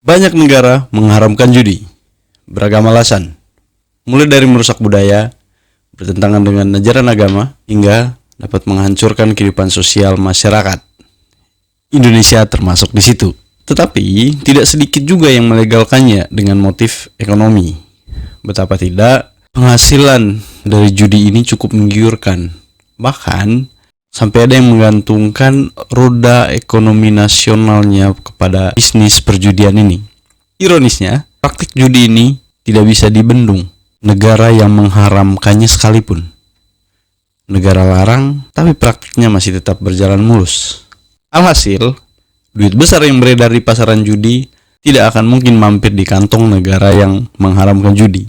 Banyak negara mengharamkan judi. Beragam alasan. Mulai dari merusak budaya, bertentangan dengan ajaran agama, hingga dapat menghancurkan kehidupan sosial masyarakat. Indonesia termasuk di situ. Tetapi, tidak sedikit juga yang melegalkannya dengan motif ekonomi. Betapa tidak, penghasilan dari judi ini cukup menggiurkan. Bahkan, sampai ada yang menggantungkan roda ekonomi nasionalnya kepada bisnis perjudian ini. Ironisnya, praktik judi ini tidak bisa dibendung negara yang mengharamkannya sekalipun. Negara larang, tapi praktiknya masih tetap berjalan mulus. Alhasil, duit besar yang beredar di pasaran judi tidak akan mungkin mampir di kantong negara yang mengharamkan judi.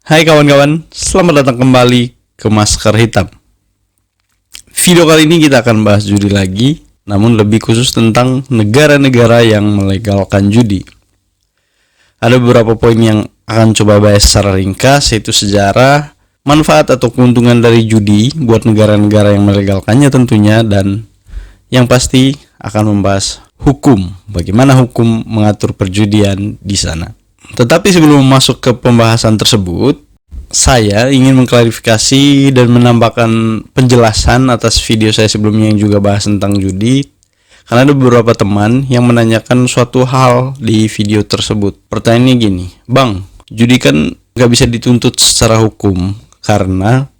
Hai kawan-kawan, selamat datang kembali ke Masker Hitam. Video kali ini kita akan bahas judi lagi, namun lebih khusus tentang negara-negara yang melegalkan judi. Ada beberapa poin yang akan coba bahas secara ringkas, yaitu sejarah, manfaat atau keuntungan dari judi buat negara-negara yang melegalkannya tentunya, dan yang pasti akan membahas hukum, bagaimana hukum mengatur perjudian di sana. Tetapi sebelum masuk ke pembahasan tersebut, saya ingin mengklarifikasi dan menambahkan penjelasan atas video saya sebelumnya yang juga bahas tentang judi. Karena ada beberapa teman yang menanyakan suatu hal di video tersebut. Pertanyaannya gini, Bang, judi kan gak bisa dituntut secara hukum karena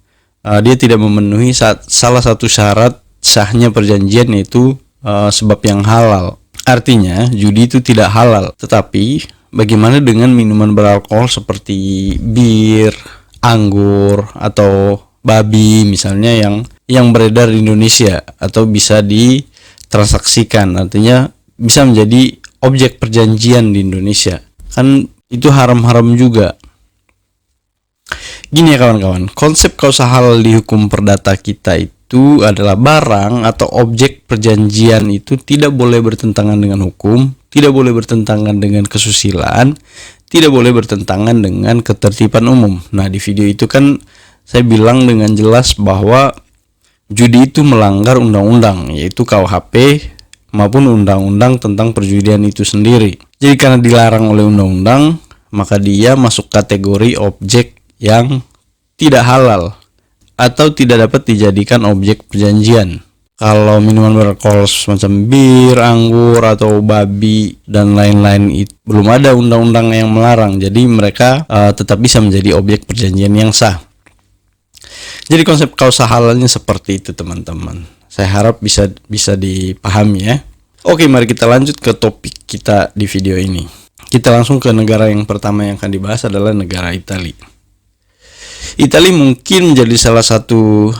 dia tidak memenuhi salah satu syarat sahnya perjanjian, yaitu sebab yang halal. Artinya judi itu tidak halal, tetapi bagaimana dengan minuman beralkohol seperti bir, anggur, atau babi misalnya yang beredar di Indonesia atau bisa ditransaksikan, artinya bisa menjadi objek perjanjian di Indonesia. Kan itu haram-haram juga. Gini ya kawan-kawan, konsep kausa halal di hukum perdata kita itu adalah barang atau objek perjanjian itu tidak boleh bertentangan dengan hukum, tidak boleh bertentangan dengan kesusilaan, tidak boleh bertentangan dengan ketertiban umum. Nah, di video itu kan saya bilang dengan jelas bahwa judi itu melanggar undang-undang, yaitu KUHP maupun undang-undang tentang perjudian itu sendiri. Jadi karena dilarang oleh undang-undang, maka dia masuk kategori objek yang tidak halal atau tidak dapat dijadikan objek perjanjian. Kalau minuman beralkohol semacam bir, anggur, atau babi dan lain-lain itu belum ada undang-undang yang melarang, jadi mereka tetap bisa menjadi objek perjanjian yang sah. Jadi konsep kausa halalnya seperti itu teman-teman. Saya harap bisa dipahami ya. Oke, mari kita lanjut ke topik kita di video ini. Kita langsung ke negara yang pertama yang akan dibahas adalah negara Italia. Italia mungkin menjadi salah satu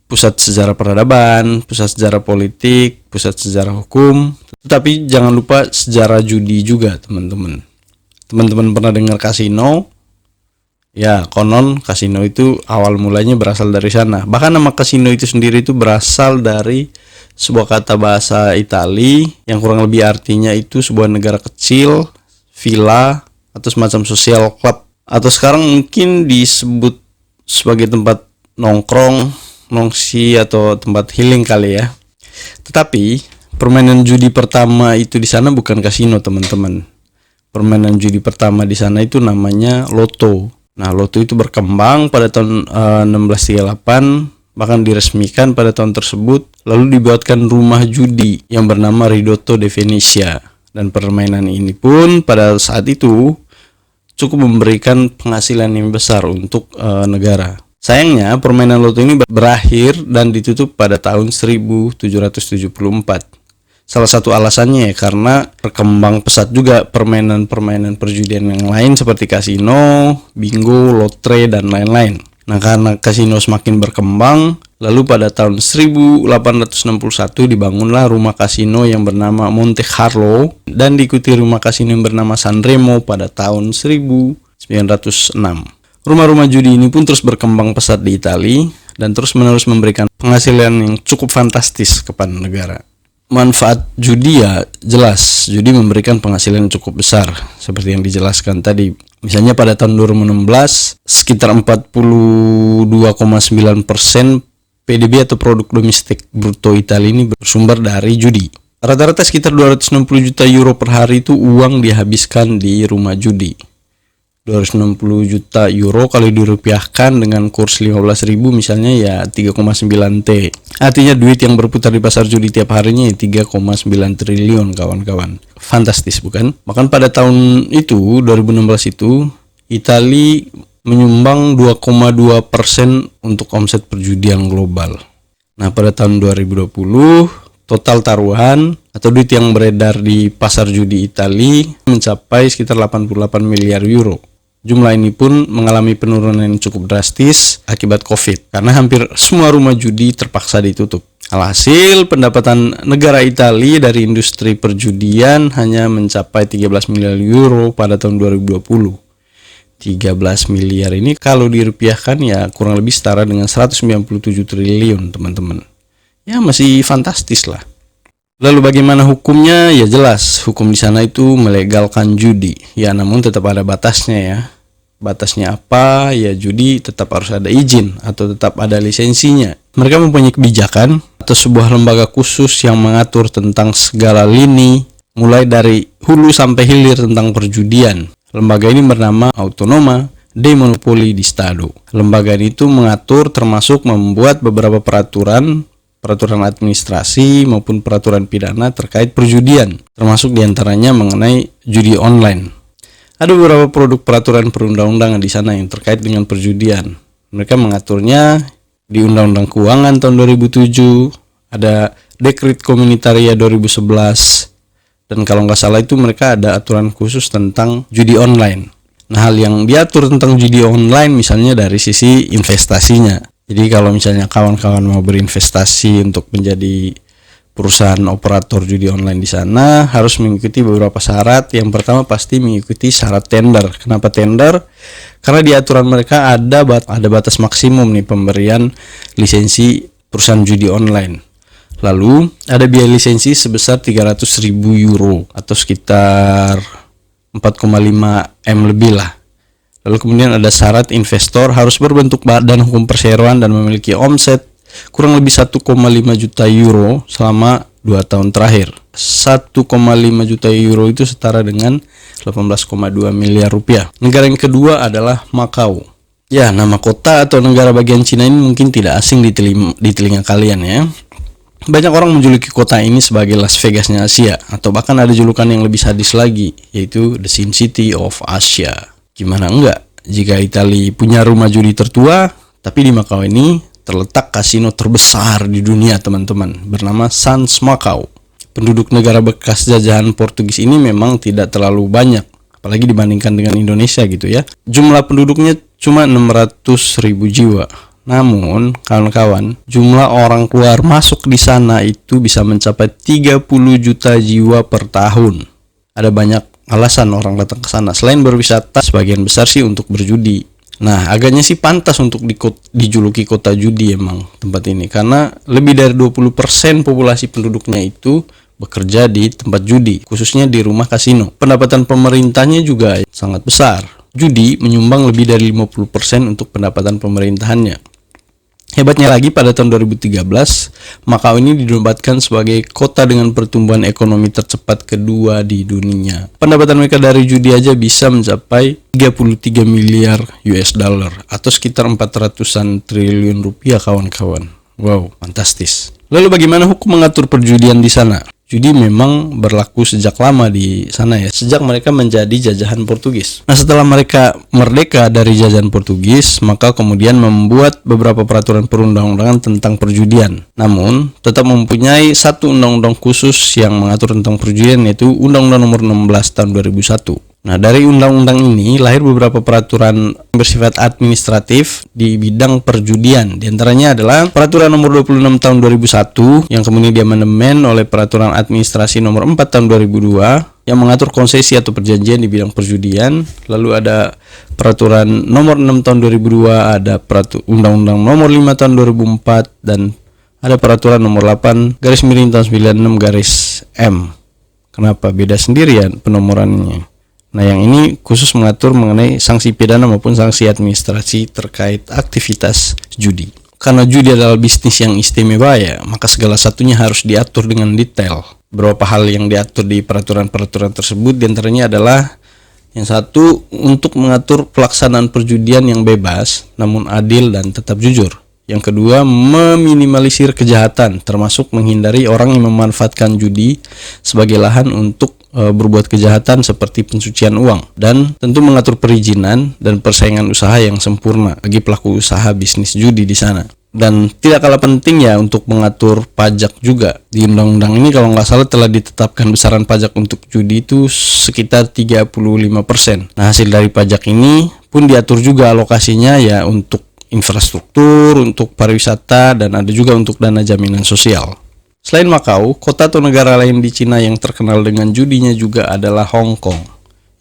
pusat sejarah peradaban, pusat sejarah politik, pusat sejarah hukum. Tetapi jangan lupa sejarah judi juga teman-teman. Teman-teman pernah dengar kasino? Ya, konon kasino itu awal mulanya berasal dari sana. Bahkan nama kasino itu sendiri itu berasal dari sebuah kata bahasa Italia yang kurang lebih artinya itu sebuah negara kecil, villa, atau semacam social club. Atau sekarang mungkin disebut sebagai tempat nongkrong, nongsi, atau tempat healing kali ya. Tetapi permainan judi pertama itu di sana bukan kasino teman-teman. Permainan judi pertama di sana itu namanya loto. Nah, loto itu berkembang pada tahun 1638, bahkan diresmikan pada tahun tersebut. Lalu dibuatkan rumah judi yang bernama Ridotto de Venezia. Dan permainan ini pun pada saat itu cukup memberikan penghasilan yang besar untuk negara. Sayangnya permainan loto ini berakhir dan ditutup pada tahun 1774. Salah satu alasannya ya karena berkembang pesat juga permainan-permainan perjudian yang lain seperti kasino, bingo, lotre, dan lain-lain. Nah, karena kasino semakin berkembang, lalu pada tahun 1861 dibangunlah rumah kasino yang bernama Monte Carlo dan diikuti rumah kasino yang bernama Sanremo pada tahun 1906. Rumah-rumah judi ini pun terus berkembang pesat di Italia dan terus-menerus memberikan penghasilan yang cukup fantastis kepada negara. Manfaat judi ya jelas, judi memberikan penghasilan yang cukup besar seperti yang dijelaskan tadi. Misalnya pada tahun 2016 sekitar 42,9% PDB atau produk domestik bruto Italia ini bersumber dari judi. Rata-rata sekitar 260 juta euro per hari itu uang dihabiskan di rumah judi. 260 juta euro kalau dirupiahkan dengan kurs 15.000 misalnya ya 3,9 T. Artinya duit yang berputar di pasar judi tiap harinya ya 3,9 triliun kawan-kawan. Fantastis bukan? Bahkan pada tahun itu 2016 itu Italia menyumbang 2,2% untuk omset perjudian global. Nah, pada tahun 2020 total taruhan atau duit yang beredar di pasar judi Italia mencapai sekitar 88 miliar euro. Jumlah ini pun mengalami penurunan yang cukup drastis akibat COVID karena hampir semua rumah judi terpaksa ditutup. Alhasil, pendapatan negara Italia dari industri perjudian hanya mencapai 13 miliar euro pada tahun 2020. 13 miliar ini kalau dirupiahkan ya kurang lebih setara dengan 197 triliun, teman-teman. Ya masih fantastis lah. Lalu bagaimana hukumnya? Ya jelas, hukum di sana itu melegalkan judi. Ya namun tetap ada batasnya ya. Batasnya apa? Ya judi tetap harus ada izin atau tetap ada lisensinya. Mereka mempunyai kebijakan atau sebuah lembaga khusus yang mengatur tentang segala lini mulai dari hulu sampai hilir tentang perjudian. Lembaga ini bernama Autonoma dei Monopoli di Stato. Lembaga itu mengatur termasuk membuat beberapa peraturan administrasi maupun peraturan pidana terkait perjudian, termasuk diantaranya mengenai judi online. Ada beberapa produk peraturan perundang-undangan di sana yang terkait dengan perjudian. Mereka mengaturnya di Undang-Undang Keuangan tahun 2007, ada Dekret Komunitaria 2011, dan kalau nggak salah itu mereka ada aturan khusus tentang judi online. Nah, hal yang diatur tentang judi online misalnya dari sisi investasinya. Jadi kalau misalnya kawan-kawan mau berinvestasi untuk menjadi perusahaan operator judi online di sana harus mengikuti beberapa syarat. Yang pertama pasti mengikuti syarat tender. Kenapa tender? Karena di aturan mereka ada batas maksimum nih pemberian lisensi perusahaan judi online. Lalu ada biaya lisensi sebesar 300.000 euro atau sekitar 4,5 M lebih lah. Lalu kemudian ada syarat investor harus berbentuk badan hukum perseroan dan memiliki omset kurang lebih 1,5 juta euro selama 2 tahun terakhir. 1,5 juta euro itu setara dengan 18,2 miliar rupiah. Negara yang kedua adalah Makau. Ya, nama kota atau negara bagian Cina ini mungkin tidak asing di telinga kalian ya. Banyak orang menjuluki kota ini sebagai Las Vegasnya Asia, atau bahkan ada julukan yang lebih sadis lagi, yaitu The Sin City of Asia. Gimana enggak jika Italia punya rumah judi tertua, tapi di Makau ini terletak kasino terbesar di dunia, teman-teman, bernama Sands Macau. Penduduk negara bekas jajahan Portugis ini memang tidak terlalu banyak, apalagi dibandingkan dengan Indonesia gitu ya. Jumlah penduduknya cuma 600.000 jiwa. Namun, kawan-kawan, jumlah orang keluar masuk di sana itu bisa mencapai 30 juta jiwa per tahun. Ada banyak alasan orang datang ke sana. Selain berwisata, sebagian besar sih untuk berjudi. Nah, agaknya sih pantas untuk dijuluki kota judi emang tempat ini, karena lebih dari 20% populasi penduduknya itu bekerja di tempat judi, khususnya di rumah kasino. Pendapatan pemerintahnya juga sangat besar. Judi menyumbang lebih dari 50% untuk pendapatan pemerintahannya. Hebatnya lagi, pada tahun 2013, Makau ini dinobatkan sebagai kota dengan pertumbuhan ekonomi tercepat kedua di dunia. Pendapatan mereka dari judi aja bisa mencapai 33 miliar US dollar atau sekitar 400-an triliun rupiah, kawan-kawan. Wow, fantastis. Lalu bagaimana hukum mengatur perjudian di sana? Judi memang berlaku sejak lama di sana ya, sejak mereka menjadi jajahan Portugis. Nah, setelah mereka merdeka dari jajahan Portugis, maka kemudian membuat beberapa peraturan perundang-undangan tentang perjudian. Namun, tetap mempunyai satu undang-undang khusus yang mengatur tentang perjudian, yaitu Undang-Undang Nomor 16 tahun 2001. Nah, dari undang-undang ini lahir beberapa peraturan bersifat administratif di bidang perjudian. Di antaranya adalah Peraturan Nomor 26 tahun 2001 yang kemudian diamandemen oleh Peraturan Administrasi Nomor 4 tahun 2002 yang mengatur konsesi atau perjanjian di bidang perjudian. Lalu ada Peraturan Nomor 6 tahun 2002, ada Undang-Undang Nomor 5 tahun 2004, dan ada Peraturan Nomor 8 tahun 96 M. Kenapa beda sendirian penomorannya? Nah, yang ini khusus mengatur mengenai sanksi pidana maupun sanksi administrasi terkait aktivitas judi. karena judi adalah bisnis yang istimewa ya, maka segala satunya harus diatur dengan detail. Beberapa hal yang diatur di peraturan-peraturan tersebut diantaranya adalah yang satu, untuk mengatur pelaksanaan perjudian yang bebas, namun adil dan tetap jujur. Yang kedua, meminimalisir kejahatan, termasuk menghindari orang yang memanfaatkan judi sebagai lahan untuk berbuat kejahatan seperti pencucian uang. Dan tentu mengatur perizinan dan persaingan usaha yang sempurna bagi pelaku usaha bisnis judi di sana. Dan tidak kalah penting ya untuk mengatur pajak juga. Di undang-undang ini kalau nggak salah telah ditetapkan besaran pajak untuk judi itu sekitar 35%. Nah, hasil dari pajak ini pun diatur juga alokasinya ya untuk infrastruktur, untuk pariwisata, dan ada juga untuk dana jaminan sosial. Selain Makau, kota atau negara lain di Cina yang terkenal dengan judinya juga adalah Hong Kong.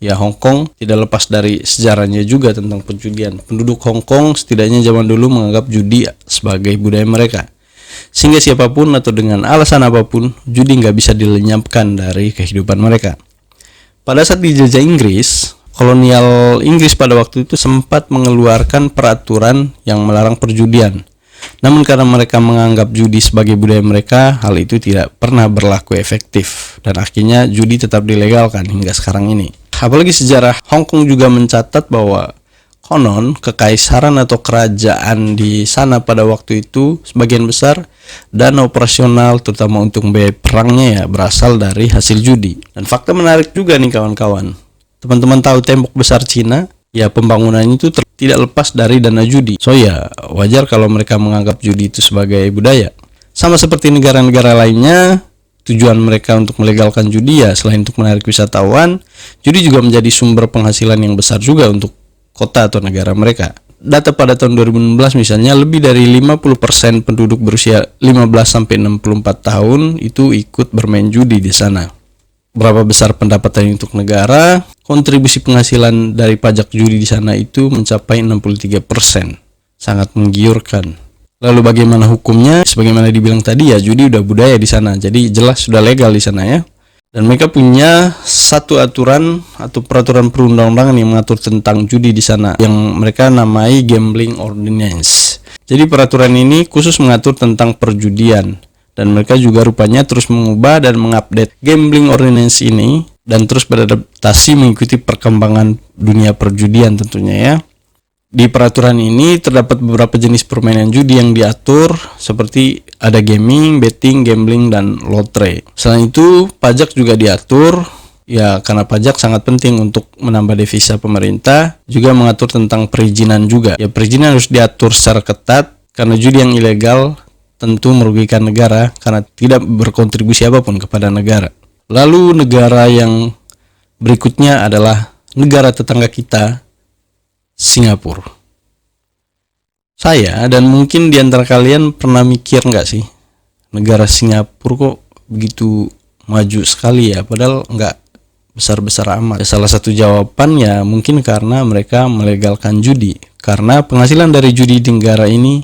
Ya, Hong Kong tidak lepas dari sejarahnya juga tentang perjudian. Penduduk Hong Kong setidaknya zaman dulu menganggap judi sebagai budaya mereka. Sehingga siapapun atau dengan alasan apapun, judi nggak bisa dilenyapkan dari kehidupan mereka. Pada saat dijajah Inggris, kolonial Inggris pada waktu itu sempat mengeluarkan peraturan yang melarang perjudian. Namun karena mereka menganggap judi sebagai budaya mereka, hal itu tidak pernah berlaku efektif. Dan akhirnya judi tetap dilegalkan hingga sekarang ini. Apalagi sejarah Hong Kong juga mencatat bahwa konon kekaisaran atau kerajaan di sana pada waktu itu sebagian besar dana operasional terutama untuk membiayai perangnya ya berasal dari hasil judi. Dan fakta menarik juga nih kawan-kawan. Teman-teman tahu tembok besar Cina? Ya, pembangunannya itu tidak lepas dari dana judi. So ya, wajar kalau mereka menganggap judi itu sebagai budaya. Sama seperti negara-negara lainnya, tujuan mereka untuk melegalkan judi ya selain untuk menarik wisatawan, judi juga menjadi sumber penghasilan yang besar juga untuk kota atau negara mereka. Data pada tahun 2016 misalnya, lebih dari 50% penduduk berusia 15-64 tahun itu ikut bermain judi di sana. Berapa besar pendapatan untuk negara? Kontribusi penghasilan dari pajak judi di sana itu mencapai 63%. Sangat menggiurkan. Lalu bagaimana hukumnya? Sebagaimana dibilang tadi ya, judi udah budaya di sana. Jadi jelas sudah legal di sana ya. Dan mereka punya satu aturan atau peraturan perundang-undangan yang mengatur tentang judi di sana, yang mereka namai Gambling Ordinance. Jadi peraturan ini khusus mengatur tentang perjudian. Dan mereka juga rupanya terus mengubah dan mengupdate Gambling Ordinance ini dan terus beradaptasi mengikuti perkembangan dunia perjudian tentunya ya. Di peraturan ini terdapat beberapa jenis permainan judi yang diatur seperti ada gaming, betting, gambling, dan lotre. Selain itu, pajak juga diatur ya karena pajak sangat penting untuk menambah devisa pemerintah, juga mengatur tentang perizinan juga. Ya, perizinan harus diatur secara ketat karena judi yang ilegal tentu merugikan negara karena tidak berkontribusi apapun kepada negara. Lalu negara yang berikutnya adalah negara tetangga kita, Singapura. Saya dan mungkin di antara kalian pernah mikir nggak sih, negara Singapura kok begitu maju sekali ya, padahal nggak besar-besar amat. Salah satu jawaban ya mungkin karena mereka melegalkan judi. Karena penghasilan dari judi di negara ini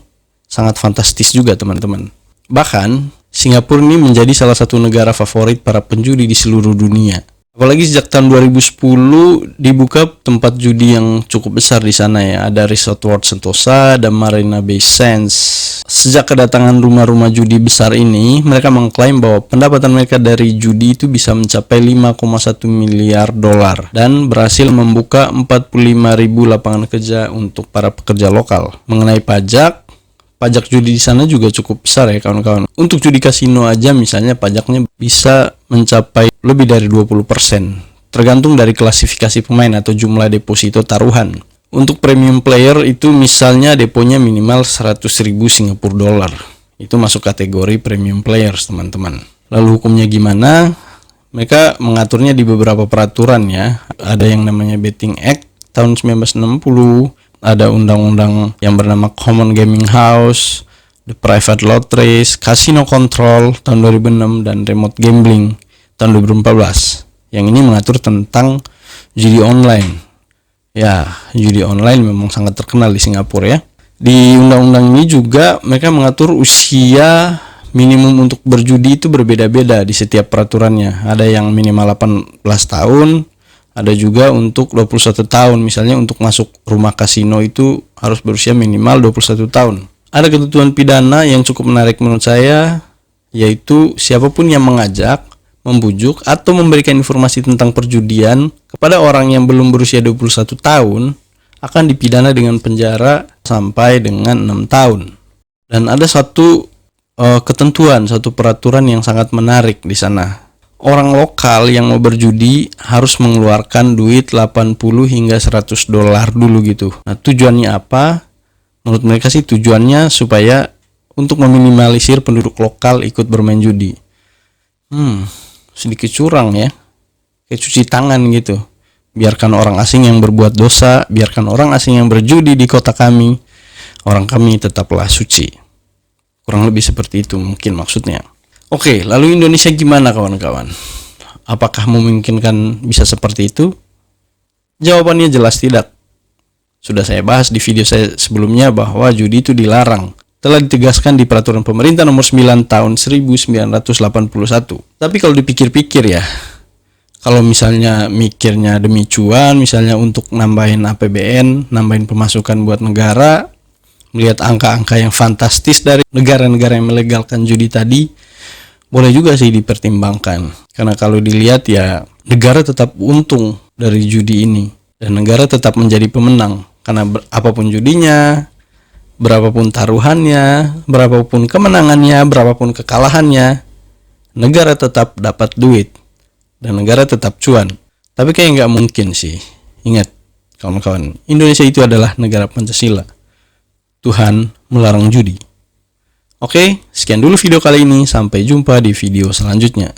sangat fantastis juga teman-teman. Bahkan Singapura ini menjadi salah satu negara favorit para penjudi di seluruh dunia. Apalagi sejak tahun 2010 dibuka tempat judi yang cukup besar di sana ya. Ada Resort World Sentosa dan Marina Bay Sands. Sejak kedatangan rumah-rumah judi besar ini, mereka mengklaim bahwa pendapatan mereka dari judi itu bisa mencapai 5,1 miliar dolar dan berhasil membuka 45.000 lapangan kerja untuk para pekerja lokal. Mengenai pajak judi di sana juga cukup besar ya kawan-kawan. Untuk judi kasino aja misalnya pajaknya bisa mencapai lebih dari 20%. Tergantung dari klasifikasi pemain atau jumlah deposito taruhan. Untuk premium player itu misalnya deponya minimal 100.000 Singapura dolar. Itu masuk kategori premium players teman-teman. Lalu hukumnya gimana? Mereka mengaturnya di beberapa peraturan ya. Ada yang namanya Betting Act tahun 1960. Ada undang-undang yang bernama Common Gaming House, The Private Lotteries, Casino Control tahun 2006, dan Remote Gambling tahun 2014. Yang ini mengatur tentang judi online. Ya, judi online memang sangat terkenal di Singapura ya. Di undang-undang ini juga mereka mengatur usia minimum untuk berjudi itu berbeda-beda di setiap peraturannya. Ada yang minimal 18 tahun, ada juga untuk 21 tahun. Misalnya untuk masuk rumah kasino itu harus berusia minimal 21 tahun. Ada ketentuan pidana yang cukup menarik menurut saya, yaitu siapapun yang mengajak, membujuk, atau memberikan informasi tentang perjudian kepada orang yang belum berusia 21 tahun akan dipidana dengan penjara sampai dengan 6 tahun. Dan ada satu ketentuan, satu peraturan yang sangat menarik di sana. Orang lokal yang mau berjudi harus mengeluarkan duit 80 hingga 100 dolar dulu gitu. Nah, tujuannya apa? Menurut mereka sih tujuannya supaya untuk meminimalisir penduduk lokal ikut bermain judi. Sedikit curang ya. Kayak cuci tangan gitu. Biarkan orang asing yang berbuat dosa, biarkan orang asing yang berjudi di kota kami. Orang kami tetaplah suci. Kurang lebih seperti itu mungkin maksudnya. Oke, lalu Indonesia gimana kawan-kawan? Apakah memungkinkan bisa seperti itu? Jawabannya jelas tidak. Sudah saya bahas di video saya sebelumnya bahwa judi itu dilarang. Telah ditegaskan di peraturan pemerintah nomor 9 tahun 1981. Tapi kalau dipikir-pikir ya, kalau misalnya mikirnya demi cuan, misalnya untuk nambahin APBN, nambahin pemasukan buat negara, melihat angka-angka yang fantastis dari negara-negara yang melegalkan judi tadi, boleh juga sih dipertimbangkan. Karena kalau dilihat ya, negara tetap untung dari judi ini. Dan negara tetap menjadi pemenang. Karena apapun judinya, berapapun taruhannya, berapapun kemenangannya, berapapun kekalahannya, negara tetap dapat duit. Dan negara tetap cuan. Tapi kayak nggak mungkin sih. Ingat, kawan-kawan, Indonesia itu adalah negara Pancasila. Tuhan melarang judi. Oke, sekian dulu video kali ini. Sampai jumpa di video selanjutnya.